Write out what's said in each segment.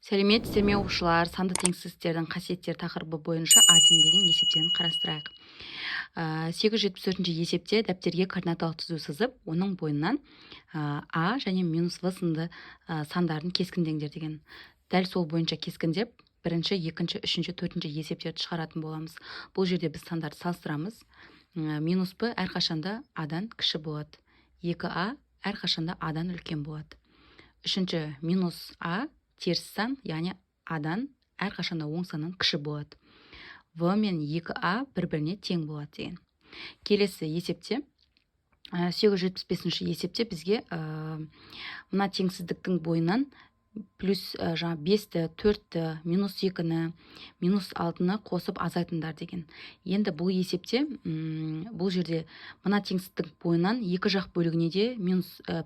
Сәлеметсіздер ме оқушылар, санды теңсіздіктердің қасиеттері тақырыбы бойынша аден деген есептерін қарастырайық. 874-ші есепте дәптерге координаталық түзу сызып, оның бойынан а және минус в сынды сандарын кескіндеңдер деген. Дәл сол бойынша кескіндеп, бірінші, екінші, үшінші, төртінші есептерді шығаратын боламыз. Бұл жерде біз сандарды салыстырамыз. Минус б әрқашанда адан кіші болады. 2а әрқашанда адан үлкен болады. Үшінші, минус а теріс сан, яғни адан әрқашанда оң саннан кіші болады. В мен 2а бір-біріне тең болады деген. Келесі есепте, 875-ші есепте бізге мына теңсіздіктің бойынан плюс 5-ті, 4-ті, минус 2-ні, минус 6-ны қосып азайтыңдар деген. Енді бұл есепте, бұл жерде мына теңсіздік бойынан екі жақ бөлігіне де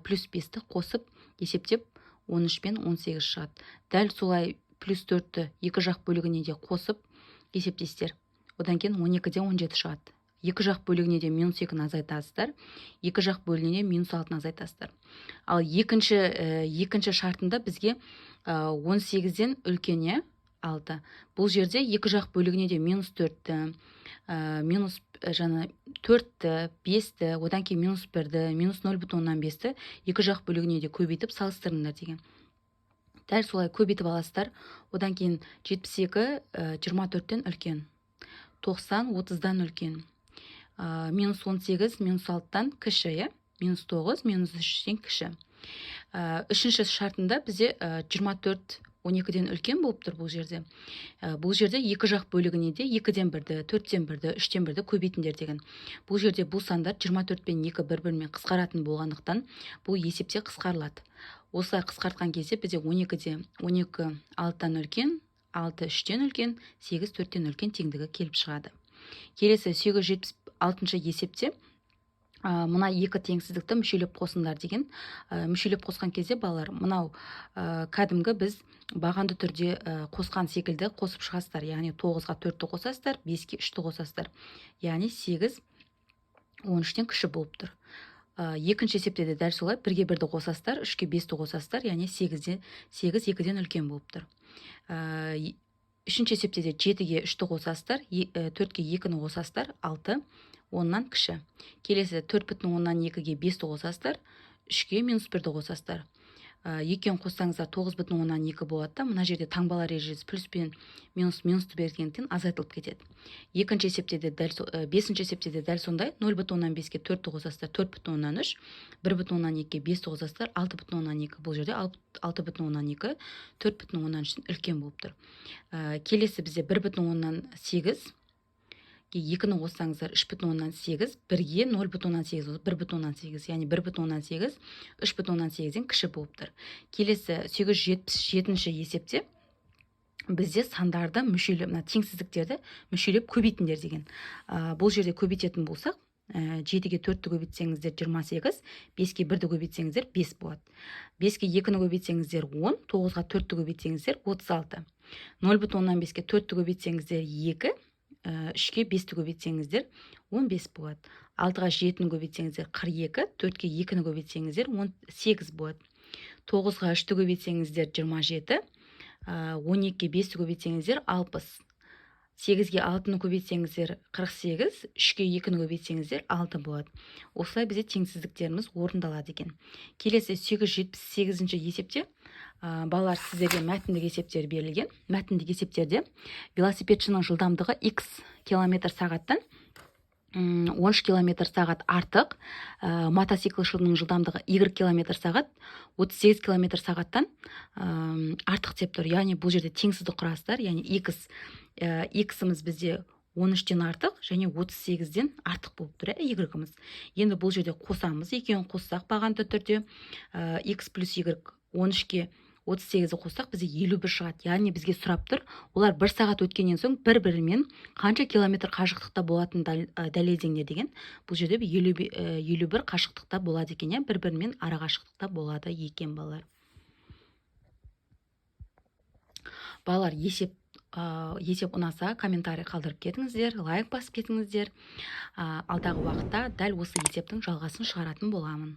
плюс 5-ті қосып есептеп 13 пен 18 шығады. Дәл солай плюс 4-ті екі жақ бөлігіне де қосып есептестер. Одан кейін 12-де 17 шығады. Екі жақ бөлігіне де минус 2-ні азайтасыздар. Екі жақ бөлігіне де минус 6-ны азайтасыздар. Ал екінші шартында бізге 18-ден үлкене 6. Бұл жерде екі жақ бөлігіне де минус 4-ті, минус 4-ті, 5-ті, одан кейін минус 1-ді, минус 0,5-ті екі жақ бөлігіне де көбейтіп салыстырыңдар деген. Дәл солай көбейтіп аласыздар. Одан кейін 72 24-тен үлкен, 90 30-дан үлкен, минус 18 минус 6-тан кіші, минус 9 минус 3-тен кіші. Үшінші шартында бізде 24 12-ден үлкен болып тұр бұл жерде. Бұл жерде екі жақ бөлігіне де 2-ден 1-ді, 4-тен 1-ді, 3-тен 1-ді көбейтіндер деген. Бұл жерде бұл сандар 24 пен 2 бір-бірімен қысқаратын болғандықтан бұл есепте қысқарылады. Осылай қысқартқан кезде бізде 12-де 12 6-тан үлкен, 6 3-тен үлкен, 8 4-тен үлкен теңдігі келіп шығады. Келесі 876-шы есепте мына екі теңсіздікті мүшелеп қосыңдар деген. Мүшелеп қосқан кезде балалар, мынау кәдімгі біз бағанды түрде қосқан секілді қосып шығасыздар. Яғни 9-ға 4-ті қосасыздар, 5-ке 3-ті қосасыздар. Яғни 8 13-тен кіші болып тұр. Екінші есепте де дәл солай 1-ге 1-ді қосасыздар, 3-ке 5-ті қосасыздар, яғни 8 2-ден үлкен болып тұр. Үшінші есепте де 7-ге 3-ті қосасыздар, 4-ке 2-ні қосасыздар, 6 10-нан кіші. Келесі 4,2-ге 5-ті қосасыздар, 3-ке минус 1-ді қосасыздар. Екеуін қоссаңыздар 9,2 болады. Мына жерде таңбалар ережесі плюс пен минусты бергендіктен азайтылып кетеді. Екінші есепте де бесінші есепте де дәл сондай 0,5-ге 4-ті қосасыздар, 4,3, 1,2-ге 5-ті қосасыздар, 6,2. Бұл жерде 6,2 4,3-тен үлкен болып тұр. Келесі бізде 1,8 2-ні қоссаңыздар 3,8, 1-ге 0,8, 1,8, яғни 1,8 3,8-ден кіші болып тұр. Келесі 877-ші есепте бізде сандарды мүшелеп, теңсіздіктерді мүшелеп көбейтіңдер деген. Бұл жерде көбейтетін болсақ, 7-ге 4-ті көбейтсеңіздер 28, 5-ке 1-ді көбейтсеңіздер 5 болады. 5-ке 2-ні көбейтсеңіздер 10, 9-ға 4-ті көбейтсеңіздер 36. 0,5-ге 4-ті көбейтсеңіздер 2, 3-ке 5-ті көбейтсеңіздер 15 болады. 6-ға 7-ні көбейтсеңіздер 42, 4-ке 2-ні көбейтсеңіздер 18 болады. 9-ға 3-ті көбейтсеңіздер 27, 12-ке 5-ті көбейтсеңіздер 60, 8-ге 6-ны көбейтсеңіздер 48, 3-ке 2-ні көбейтсеңіздер 6 болады. Осылай бізде теңсіздіктеріміз орындалады екен. Келесі 878-ші есепте балалар сіздерге мәтіндік есептер берілген. Мәтіндік есептерде велосипедшінің жылдамдығы x км/сағаттан 13 км/сағат артық, мотоциклшінің жылдамдығы y км/сағат 38 км/сағаттан артық деп тұр. Яғни бұл жерде теңсіздік құрасыздар, яғни x-іміз бізде 13-тен артық және 38-ден артық болып тұр, y-іміз. Енді бұл жерде қосамыз, екеуін қоссақ бағанды түрде x плюс y 13-ке 38-ді қоссақ бізде 51 шығады. Яғни бізге сұрап тұр, олар 1 сағат өткеннен соң бір-бірімен қанша километр қашықтықта болатын дәлелдеңдер деген. Бұл жерде 51 қашықтықта болады екен, бір-бірімен ара қашықтықта болады екен балалар. Балалар, есеп ұнаса комментарий қалдырып кетіңіздер, лайк басып кетіңіздер. Алдағы уақытта дәл осы есептің жалғасын шығаратын боламын.